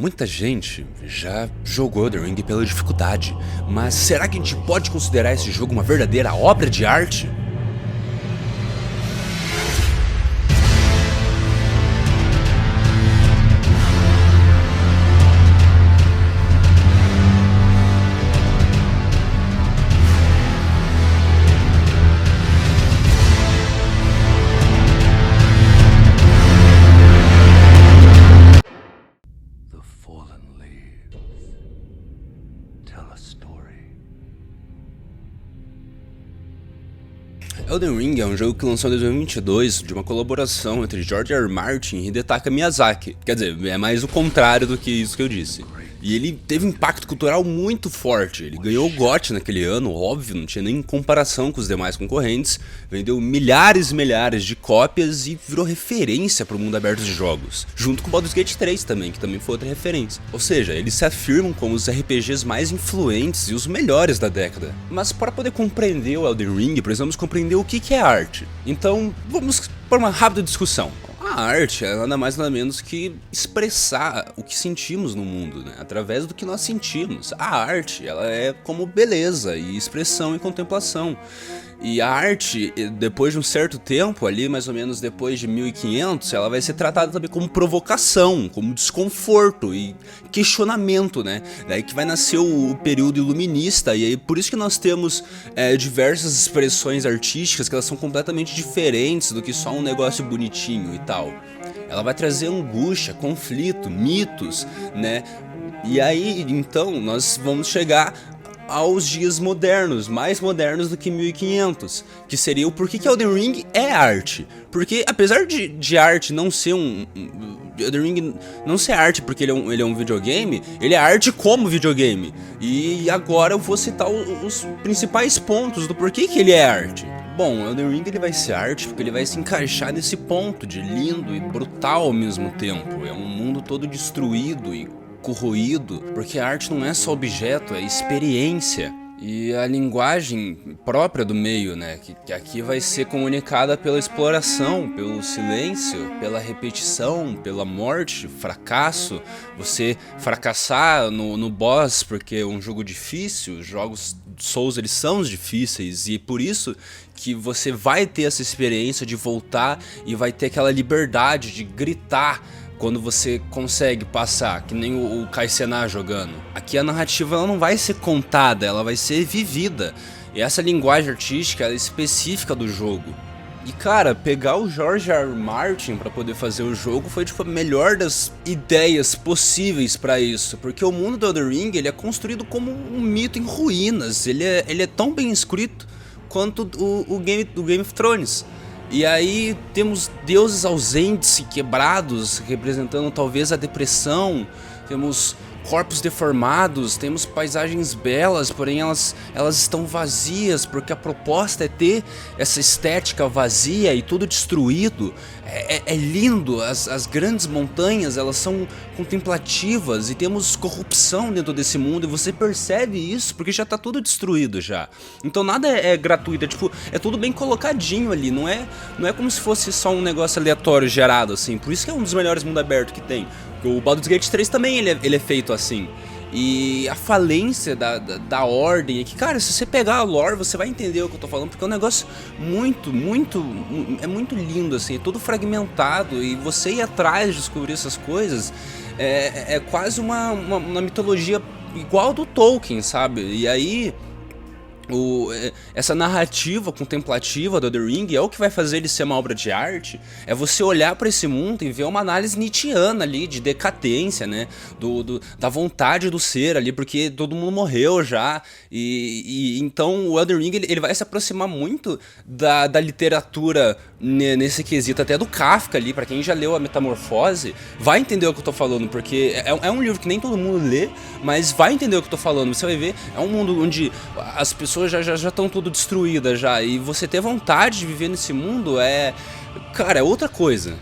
Muita gente já jogou Elden Ring pela dificuldade, mas será que a gente pode considerar esse jogo uma verdadeira obra de arte? Elden Ring é um jogo que lançou em 2022 de uma colaboração entre George R. R. Martin e Hidetaka Miyazaki. Quer dizer, é mais o contrário do que isso que eu disse. E ele teve um impacto cultural muito forte. Ele ganhou o GOT naquele ano, óbvio, não tinha nem comparação com os demais concorrentes. Vendeu milhares e milhares de cópias e virou referência para o mundo aberto de jogos. Junto com Baldur's Gate 3 também, que também foi outra referência. Ou seja, eles se afirmam como os RPGs mais influentes e os melhores da década. Mas para poder compreender o Elden Ring, precisamos compreender o que é arte. Então, vamos para uma rápida discussão. A arte é nada mais nada menos que expressar o que sentimos no mundo, né? Através do que nós sentimos. A arte, ela é como beleza e expressão e contemplação. E a arte, depois de um certo tempo, ali mais ou menos depois de 1500, ela vai ser tratada também como provocação, como desconforto e questionamento, né? Daí que vai nascer o período iluminista, e aí por isso que nós temos diversas expressões artísticas que elas são completamente diferentes do que só um negócio bonitinho e tal. Ela vai trazer angústia, conflito, mitos, né? E aí, então, nós vamos chegar aos dias modernos, mais modernos do que 1500, que seria o porquê que Elden Ring é arte. Porque apesar de arte não ser Elden Ring não ser arte porque ele é um videogame, ele é arte como videogame. E agora eu vou citar os principais pontos do porquê que ele é arte. Bom, Elden Ring ele vai ser arte porque ele vai se encaixar nesse ponto de lindo e brutal ao mesmo tempo. É um mundo todo destruído e corroído, porque a arte não é só objeto, é experiência. E a linguagem própria do meio, né, que aqui vai ser comunicada pela exploração, pelo silêncio, pela repetição, pela morte, fracasso, você fracassar no boss porque é um jogo difícil, os jogos Souls eles são difíceis e por isso que você vai ter essa experiência de voltar e vai ter aquela liberdade de gritar quando você consegue passar, que nem o Kai Cenat jogando. Aqui a narrativa ela não vai ser contada, ela vai ser vivida. E essa linguagem artística ela é específica do jogo. E cara, pegar o George R. R. Martin para poder fazer o jogo foi tipo a melhor das ideias possíveis para isso. Porque o mundo do Elden Ring ele é construído como um mito em ruínas. Ele é tão bem escrito quanto o Game of Thrones. E aí temos deuses ausentes e quebrados, representando talvez a depressão, temos corpos deformados, temos paisagens belas, porém elas estão vazias, porque a proposta é ter essa estética vazia e tudo destruído. É lindo, as grandes montanhas elas são contemplativas e temos corrupção dentro desse mundo e você percebe isso porque já tá tudo destruído já. Então nada é gratuito, é tudo bem colocadinho ali, não é como se fosse só um negócio aleatório gerado assim, por isso que é um dos melhores mundo aberto que tem. O Baldur's Gate 3 também ele é feito assim. E a falência da ordem é que, cara, se você pegar a lore, você vai entender o que eu tô falando, porque é um negócio muito lindo, assim, é tudo fragmentado, e você ir atrás de descobrir essas coisas é quase uma mitologia igual do Tolkien, sabe? E aí essa narrativa contemplativa do Elden Ring é o que vai fazer ele ser uma obra de arte. É você olhar para esse mundo e ver uma análise nietzschiana ali de decadência, né, da vontade do ser ali, porque todo mundo morreu já e então o Elden Ring ele vai se aproximar muito da literatura nesse quesito, até do Kafka ali. Para quem já leu a Metamorfose vai entender o que eu tô falando, porque é um livro que nem todo mundo lê, mas vai entender o que eu tô falando. Você vai ver, é um mundo onde as pessoas já estão tudo destruídas já, e você ter vontade de viver nesse mundo cara, é outra coisa.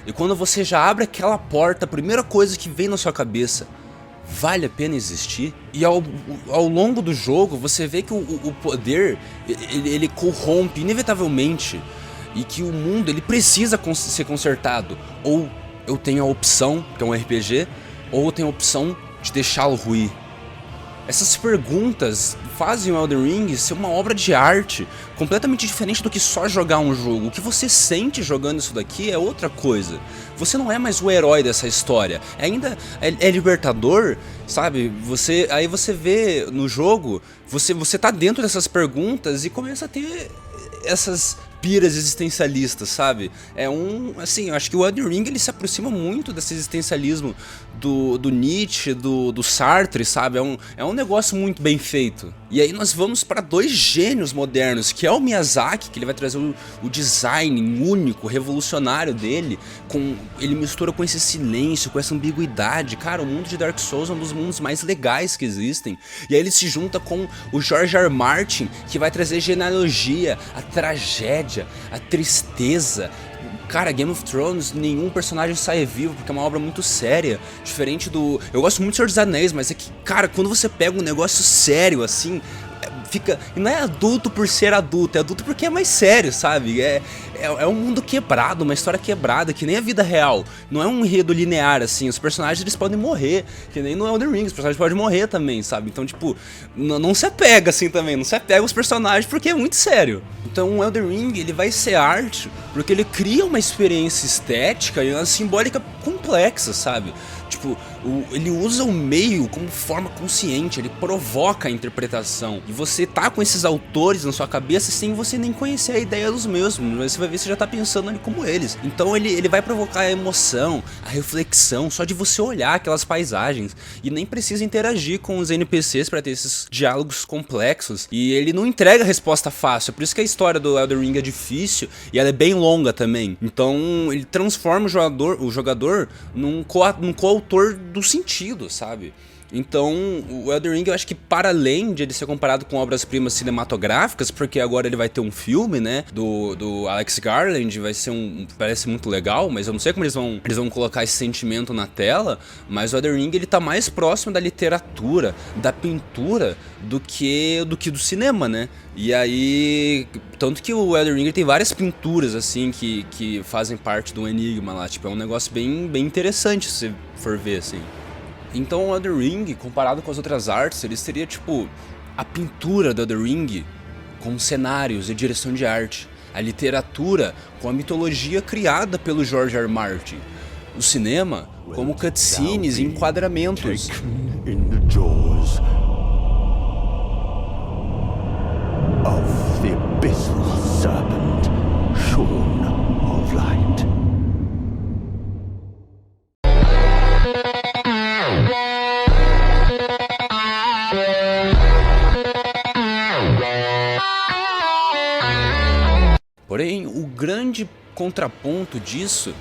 E quando você já abre aquela porta, a primeira coisa que vem na sua cabeça, vale a pena existir? E ao longo do jogo você vê que o poder ele corrompe inevitavelmente, e que o mundo ele precisa ser consertado. Ou eu tenho a opção, que é um RPG, ou tem a opção de deixá-lo ruir? Essas perguntas fazem o Elden Ring ser uma obra de arte completamente diferente do que só jogar um jogo. O que você sente jogando isso daqui é outra coisa. Você não é mais o herói dessa história. Ainda é libertador, sabe? Aí você vê no jogo, você tá dentro dessas perguntas e começa a ter essas piras existencialistas, sabe? Assim, eu acho que o Elden Ring ele se aproxima muito desse existencialismo do Nietzsche, do Sartre, sabe? É um negócio muito bem feito. E aí nós vamos para dois gênios modernos, que é o Miyazaki, que ele vai trazer o design único, revolucionário dele, ele mistura com esse silêncio, com essa ambiguidade. Cara, o mundo de Dark Souls é um dos mundos mais legais que existem. E aí ele se junta com o George R. R. Martin, que vai trazer genealogia, a tragédia, a tristeza. Cara, Game of Thrones, nenhum personagem sai vivo, porque é uma obra muito séria. Diferente do... Eu gosto muito de Senhor dos Anéis, mas é que, cara, quando você pega um negócio sério, assim, fica... E não é adulto por ser adulto, é adulto porque é mais sério, sabe? É um mundo quebrado, uma história quebrada, que nem a vida real. Não é um enredo linear, assim, os personagens eles podem morrer, que nem no Elden Ring, os personagens podem morrer também, sabe? Então, tipo, não se apega assim também, não se apega aos personagens porque é muito sério. Então o Elden Ring, ele vai ser arte porque ele cria uma experiência estética e uma simbólica complexa, sabe? Tipo, ele usa o meio como forma consciente, ele provoca a interpretação. E você tá com esses autores na sua cabeça sem você nem conhecer a ideia dos mesmos, mas você vai ver se você já tá pensando ali como eles. Então ele vai provocar a emoção, a reflexão, só de você olhar aquelas paisagens. E nem precisa interagir com os NPCs para ter esses diálogos complexos. E ele não entrega a resposta fácil, é por isso que a história do Elden Ring é difícil e ela é bem longa também. Então ele transforma o jogador num coautor do sentido, sabe? Então, o Elden Ring, eu acho que para além de ele ser comparado com obras-primas cinematográficas, porque agora ele vai ter um filme, né, do Alex Garland, parece muito legal, mas eu não sei como eles vão colocar esse sentimento na tela, mas o Elden Ring, ele tá mais próximo da literatura, da pintura, do que do cinema, né? E aí, tanto que o Elden Ring tem várias pinturas, assim, que fazem parte do enigma lá, tipo, é um negócio bem interessante se você for ver, assim. Então o Elden Ring, comparado com as outras artes, ele seria tipo a pintura do Elden Ring com cenários e direção de arte, a literatura com a mitologia criada pelo George R. R. Martin, o cinema como cutscenes e enquadramentos. Porém, o grande contraponto disso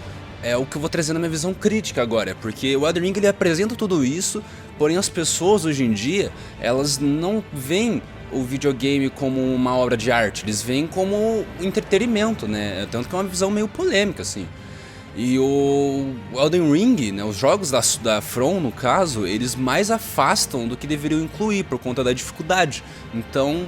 é o que eu vou trazer na minha visão crítica agora, porque o Elden Ring ele apresenta tudo isso, porém as pessoas hoje em dia, elas não veem o videogame como uma obra de arte, eles veem como entretenimento, né? Tanto que é uma visão meio polêmica, assim. E o Elden Ring, né, os jogos da From, no caso, eles mais afastam do que deveriam incluir por conta da dificuldade. Então,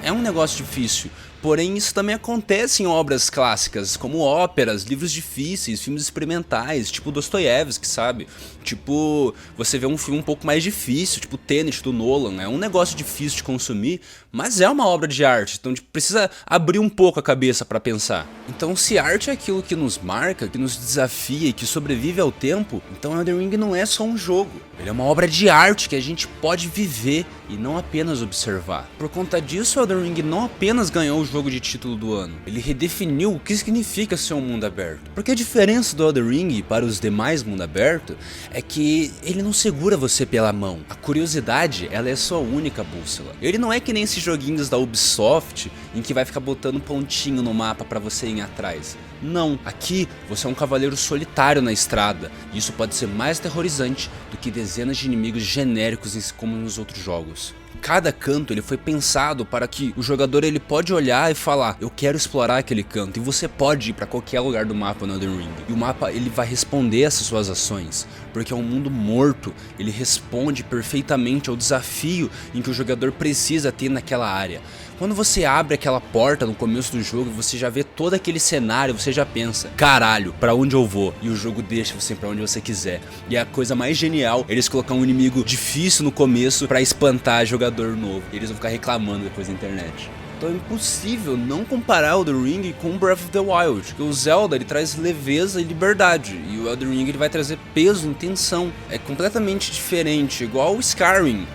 é um negócio difícil. Porém, isso também acontece em obras clássicas, como óperas, livros difíceis, filmes experimentais, tipo Dostoiévski, sabe? Tipo, você vê um filme um pouco mais difícil, tipo Tenet do Nolan, é um negócio difícil de consumir, mas é uma obra de arte, então tipo, precisa abrir um pouco a cabeça pra pensar. Então, se arte é aquilo que nos marca, que nos desafia e que sobrevive ao tempo, então Elden Ring não é só um jogo, ele é uma obra de arte que a gente pode viver e não apenas observar. Por conta disso, Elden Ring não apenas ganhou o jogo de título do ano, ele redefiniu o que significa ser um mundo aberto. Porque a diferença do Elden Ring para os demais mundo aberto é que ele não segura você pela mão. A curiosidade, ela é sua única bússola. Ele não é que nem esses joguinhos da Ubisoft, em que vai ficar botando pontinho no mapa pra você ir atrás. Não, aqui você é um cavaleiro solitário na estrada, e isso pode ser mais aterrorizante do que dezenas de inimigos genéricos como nos outros jogos. Cada canto ele foi pensado para que o jogador ele pode olhar e falar, eu quero explorar aquele canto, e você pode ir para qualquer lugar do mapa no Elden Ring. E o mapa ele vai responder essas suas ações. porque é um mundo morto, ele responde perfeitamente ao desafio em que o jogador precisa ter naquela área. Quando você abre aquela porta no começo do jogo, você já vê todo aquele cenário, você já pensa, caralho, pra onde eu vou? E o jogo deixa você pra onde você quiser. E a coisa mais genial, eles colocar um inimigo difícil no começo pra espantar jogador novo. E eles vão ficar reclamando depois na internet. Então é impossível não comparar o Elden Ring com Breath of the Wild, porque o Zelda ele traz leveza e liberdade, e o Elden Ring ele vai trazer peso e tensão. É completamente diferente, igual o Skyrim.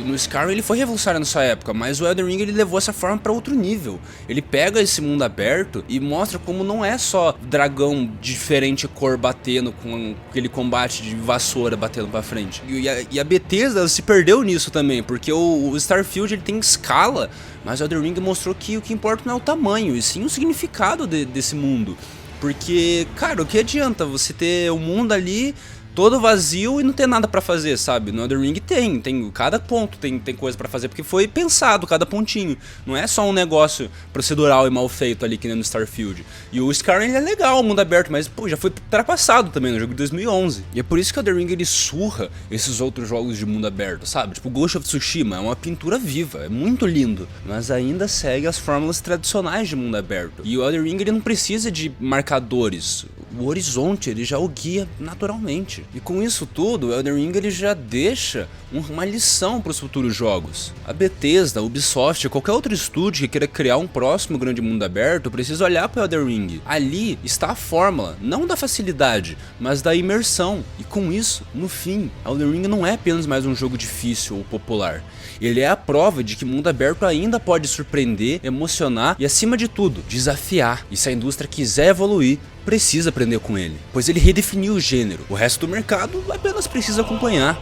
No Skyrim ele foi revolucionário na sua época, mas o Elden Ring ele levou essa forma para outro nível. Ele pega esse mundo aberto e mostra como não é só dragão de diferente cor batendo com aquele combate de vassoura batendo para frente. E a Bethesda se perdeu nisso também, porque o Starfield ele tem escala, mas o Elden Ring mostrou que o que importa não é o tamanho, e sim o significado desse mundo. Porque, cara, o que adianta você ter o mundo ali todo vazio e não ter nada pra fazer, sabe? No Elden Ring tem cada ponto tem coisa pra fazer, porque foi pensado cada pontinho. Não é só um negócio procedural e mal feito ali que nem no Starfield. E o Skyrim é legal, o mundo aberto, mas pô, já foi ultrapassado também no jogo de 2011. E é por isso que o Elden Ring ele surra esses outros jogos de mundo aberto, sabe? Tipo, Ghost of Tsushima é uma pintura viva, é muito lindo, mas ainda segue as fórmulas tradicionais de mundo aberto. E o Elden Ring ele não precisa de marcadores. O horizonte ele já o guia naturalmente. E com isso tudo, o Elden Ring ele já deixa uma lição para os futuros jogos. A Bethesda, a Ubisoft, qualquer outro estúdio que queira criar um próximo grande mundo aberto precisa olhar para o Elden Ring. Ali está a fórmula, não da facilidade, mas da imersão. E com isso, no fim, Elden Ring não é apenas mais um jogo difícil ou popular. Ele é a prova de que mundo aberto ainda pode surpreender, emocionar e, acima de tudo, desafiar. E se a indústria quiser evoluir, precisa aprender com ele, pois ele redefiniu o gênero. O resto do mercado apenas precisa acompanhar.